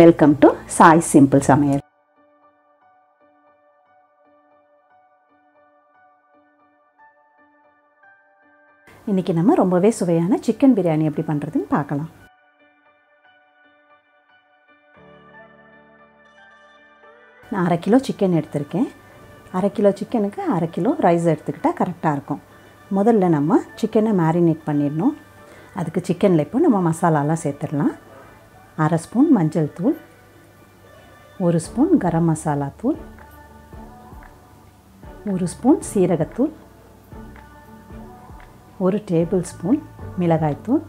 Welcome to Sai simple சமையல். இன்றைக்கி நம்ம ரொம்பவே சுவையான சிக்கன் பிரியாணி எப்படி பண்ணுறதுன்னு பார்க்கலாம். நான் 1/2 கிலோ சிக்கன் எடுத்திருக்கேன். 1/2 கிலோ சிக்கனுக்கு 1/2 கிலோ ரைஸ் எடுத்துக்கிட்டால் கரெக்டாக இருக்கும். முதல்ல நம்ம சிக்கனை மேரினேட் பண்ணிடணும். அதுக்கு சிக்கனில் இப்போ நம்ம மசாலாலாம் சேர்த்துடலாம். 1/2 ஸ்பூன் மஞ்சள் தூள், 1 ஸ்பூன் கரம் மசாலா தூள், 1 ஸ்பூன் சீரகத்தூள், 1 டேபிள் ஸ்பூன் மிளகாய்த்தூள்,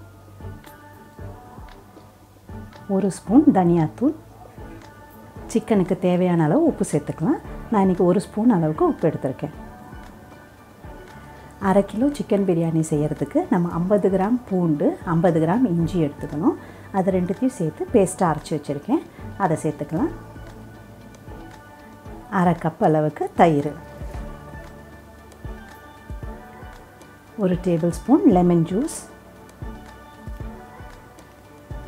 1 ஸ்பூன் தனியாத்தூள். சிக்கனுக்கு தேவையான அளவு உப்பு சேர்த்துக்கலாம். நான் இன்றைக்கி 1 ஸ்பூன் அளவுக்கு உப்பு எடுத்திருக்கேன். 1/2 கிலோ சிக்கன் பிரியாணி செய்கிறதுக்கு நம்ம 50 கிராம் பூண்டு, 50 கிராம் இஞ்சி எடுத்துக்கணும். அது ரெண்டுத்தையும் சேர்த்து பேஸ்ட்டாக அரைச்சி வச்சுருக்கேன். அதை சேர்த்துக்கலாம். 1/2 கப் அளவுக்கு தயிர், 1 table spoon lemon juice,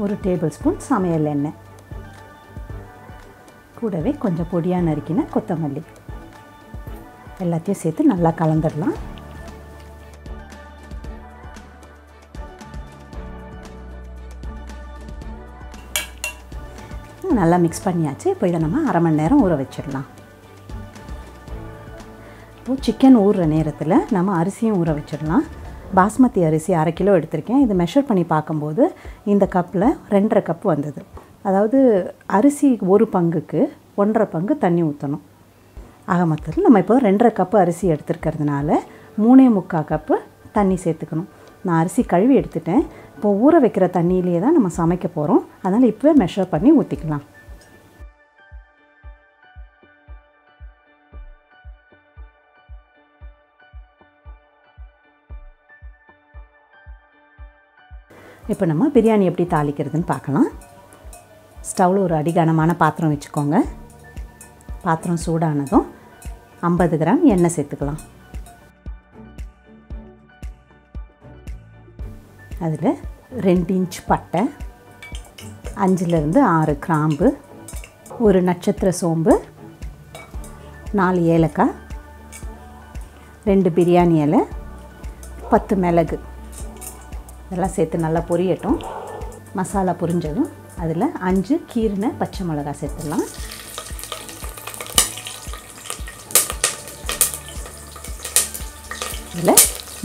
1 table spoon சமையல் எண்ணெய், கூடவே கொஞ்சம் பொடியாக நறுக்கின கொத்தமல்லி. எல்லாத்தையும் சேர்த்து நல்லா கலந்துடலாம். நல்லா மிக்ஸ் பண்ணியாச்சு. இப்போ இதை நம்ம 1/2 மணி நேரம் ஊற வச்சிடலாம். இப்போது சிக்கன் ஊறுற நேரத்தில் நம்ம அரிசியும் ஊற வச்சிடலாம். பாஸ்மதி அரிசி 1/2 கிலோ எடுத்திருக்கேன். இது மெஷர் பண்ணி பார்க்கும்போது இந்த கப்பில் 2.5 கப் வந்தது. அதாவது அரிசி 1 பங்குக்கு 1.5 பங்கு தண்ணி ஊற்றணும். ஆக மொத்தத்தில் நம்ம இப்போ 2.5 கப்பு அரிசி எடுத்துருக்கிறதுனால 3.25 கப்பு தண்ணி சேர்த்துக்கணும். நான் அரிசி கழுவி எடுத்துட்டேன். இப்போ ஊற வைக்கிற தண்ணியிலே தான் நம்ம சமைக்க போகிறோம். அதனால் இப்போவே மெஷர் பண்ணி ஊற்றிக்கலாம். இப்போ நம்ம பிரியாணி எப்படி தாளிக்கிறதுன்னு பார்க்கலாம். ஸ்டவ்வில் ஒரு அடிகனமான பாத்திரம் வச்சுக்கோங்க. பாத்திரம் சூடானதும் 50 கிராம் எண்ணெய் சேர்த்துக்கலாம். அதில் 2 இன்ச் பட்டை, 5லேருந்து 6 கிராம்பு, 1 நட்சத்திர சோம்பு, 4 ஏலக்காய், 2 பிரியாணி இலை, 10 மிளகு, இதெல்லாம் சேர்த்து நல்லா பொரியட்டும். மசாலா பொரிஞ்சதும் அதில் 5 கீறின பச்சை மிளகாய் சேர்த்துடலாம். இதில்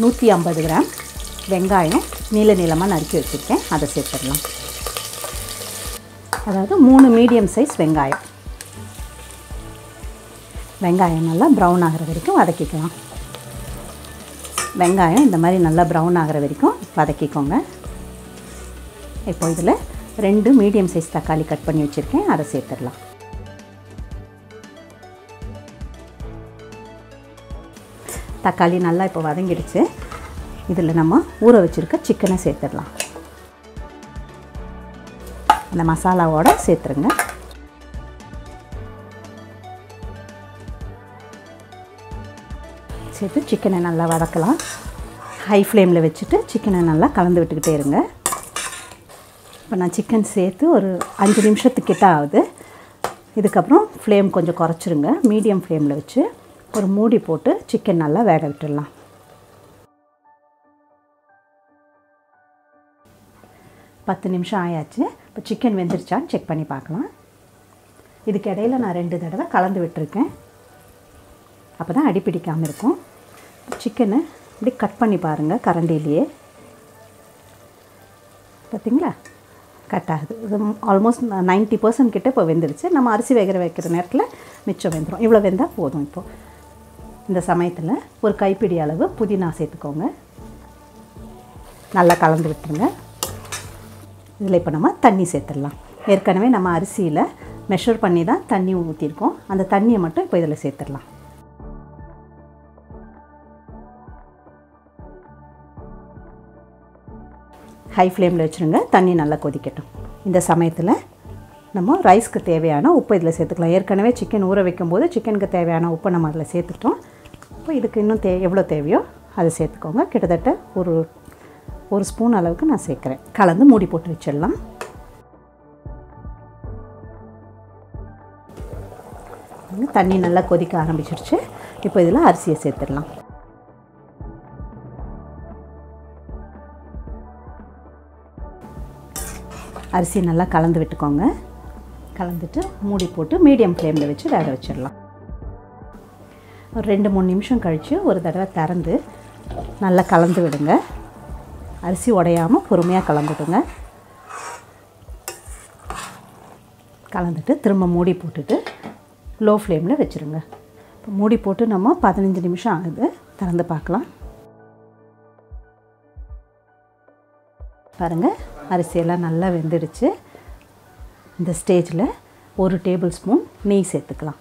150 கிராம் வெங்காயம் நீள நீளமாக நறுக்கி வச்சுருக்கேன். அதை சேர்த்துடலாம். அதாவது 3 மீடியம் சைஸ் வெங்காயம். வெங்காயம் நல்லா ப்ரௌன் ஆகிற வரைக்கும் வதக்கிக்கலாம். வெங்காயம் இந்த மாதிரி நல்லா ப்ரௌன் ஆகிற வரைக்கும் வதக்கிக்கோங்க. இப்போ இதில் 2 மீடியம் சைஸ் தக்காளி கட் பண்ணி வச்சுருக்கேன். அதை சேர்த்துடலாம். தக்காளி நல்லா இப்போ வதங்கிடுச்சு. இதில் நம்ம ஊற வச்சுருக்க சிக்கனை சேர்த்துடலாம். அந்த மசாலாவோடு சேர்த்துருங்க. சேர்த்து சிக்கனை நல்லா வதக்கலாம். ஹை ஃப்ளேமில் வச்சுட்டு சிக்கனை நல்லா கலந்து விட்டுக்கிட்டே இருங்க. இப்போ நான் சிக்கன் சேர்த்து ஒரு 5 நிமிஷத்துக்கிட்ட ஆகுது. இதுக்கப்புறம் ஃப்ளேம் கொஞ்சம் குறைச்சிருங்க. மீடியம் ஃப்ளேமில் வச்சு ஒரு மூடி போட்டு சிக்கன் நல்லா வேக விட்டுடலாம். 10 நிமிஷம் ஆயாச்சு. இப்போ சிக்கன் வெந்துருச்சான்னு செக் பண்ணி பார்க்கலாம். இதுக்கு இடையில் நான் 2 தடவை கலந்து விட்டுருக்கேன். அப்போ தான் அடி பிடிக்காமல் இருக்கும். சிக்கனை இப்படி கட் பண்ணி பாருங்கள் கரண்டிலேயே. பார்த்திங்களா, கட் ஆகுது. இது ஆல்மோஸ்ட் 90% கிட்ட இப்போ வெந்துருச்சு. நம்ம அரிசி வைக்கிற நேரத்தில் மிச்சம் வெந்துடும். இவ்வளோ வெந்தால் போதும். இப்போது இந்த சமயத்தில் ஒரு கைப்பிடி அளவு புதினா சேர்த்துக்கோங்க. நல்லா கலந்து விட்டுருங்க. இதில் இப்போ நம்ம தண்ணி சேர்த்துடலாம். ஏற்கனவே நம்ம அரிசியில் மெஷர் பண்ணி தான் தண்ணி ஊற்றிருக்கோம். அந்த தண்ணியை மட்டும் இப்போ இதில் சேர்த்துடலாம். ஹை ஃப்ளேமில் வச்சுருங்க. தண்ணி நல்லா கொதிக்கட்டும். இந்த சமயத்தில் நம்ம ரைஸ்க்கு தேவையான உப்பு இதில் சேர்த்துக்கலாம். ஏற்கனவே சிக்கன் ஊற வைக்கும்போது சிக்கனுக்கு தேவையான உப்பை நம்ம அதில் சேர்த்துட்டோம். இப்போ இதுக்கு இன்னும் எவ்வளோ தேவையோ அதை சேர்த்துக்கோங்க. கிட்டத்தட்ட ஒரு ஸ்பூன் அளவுக்கு நான் சேர்க்குறேன். கலந்து மூடி போட்டு வச்சிடலாம். தண்ணி நல்லா கொதிக்க ஆரம்பிச்சிருச்சு. இப்போ இதில் அரிசியை சேர்த்துடலாம். அரிசி நல்லா கலந்து விட்டுக்கோங்க. கலந்துட்டு மூடி போட்டு மீடியம் ஃப்ளேமில் வச்சு வேக வச்சிடலாம். ஒரு 2-3 நிமிஷம் கழித்து ஒரு தடவை திறந்து நல்லா கலந்து விடுங்க. அரிசி உடையாமல் பொறுமையாக கலந்துடுங்க. கலந்துட்டு திரும்ப மூடி போட்டுட்டு லோ ஃப்ளேமில் வச்சுருங்க. இப்போ மூடி போட்டு நம்ம 15 நிமிஷம் ஆகுது. திறந்து பார்க்கலாம். பாருங்கள், அரிசியெல்லாம் நல்லா வெந்துடுச்சு. இந்த ஸ்டேஜில் 1 டேபிள் ஸ்பூன் நெய் சேர்த்துக்கலாம்.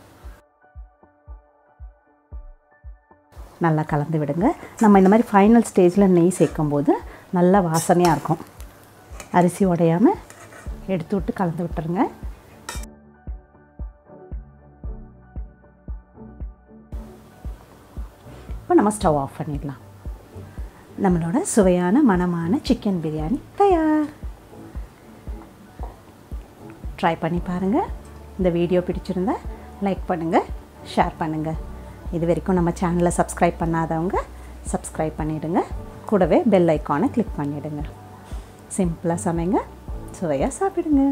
நல்லா கலந்து விடுங்க. நம்ம இந்த மாதிரி ஃபைனல் ஸ்டேஜில் நெய் சேர்க்கும்போது நல்லா வாசனையாக இருக்கும். அரிசி உடையாமல் எடுத்து விட்டு கலந்து விட்டுருங்க. இப்போ நம்ம ஸ்டவ் ஆஃப் பண்ணிடலாம். நம்மளோட சுவையான மணமான சிக்கன் பிரியாணி தயார். ட்ரை பண்ணி பாருங்கள். இந்த வீடியோ பிடிச்சிருந்தா லைக் பண்ணுங்கள், ஷேர் பண்ணுங்கள். இது வரைக்கும் நம்ம சேனலை சப்ஸ்கிரைப் பண்ணாதவங்க சப்ஸ்கிரைப் பண்ணிவிடுங்க. கூடவே பெல் ஐக்கானை கிளிக் பண்ணிவிடுங்க. சிம்பிளாக சமைங்க, சுவையாக சாப்பிடுங்க.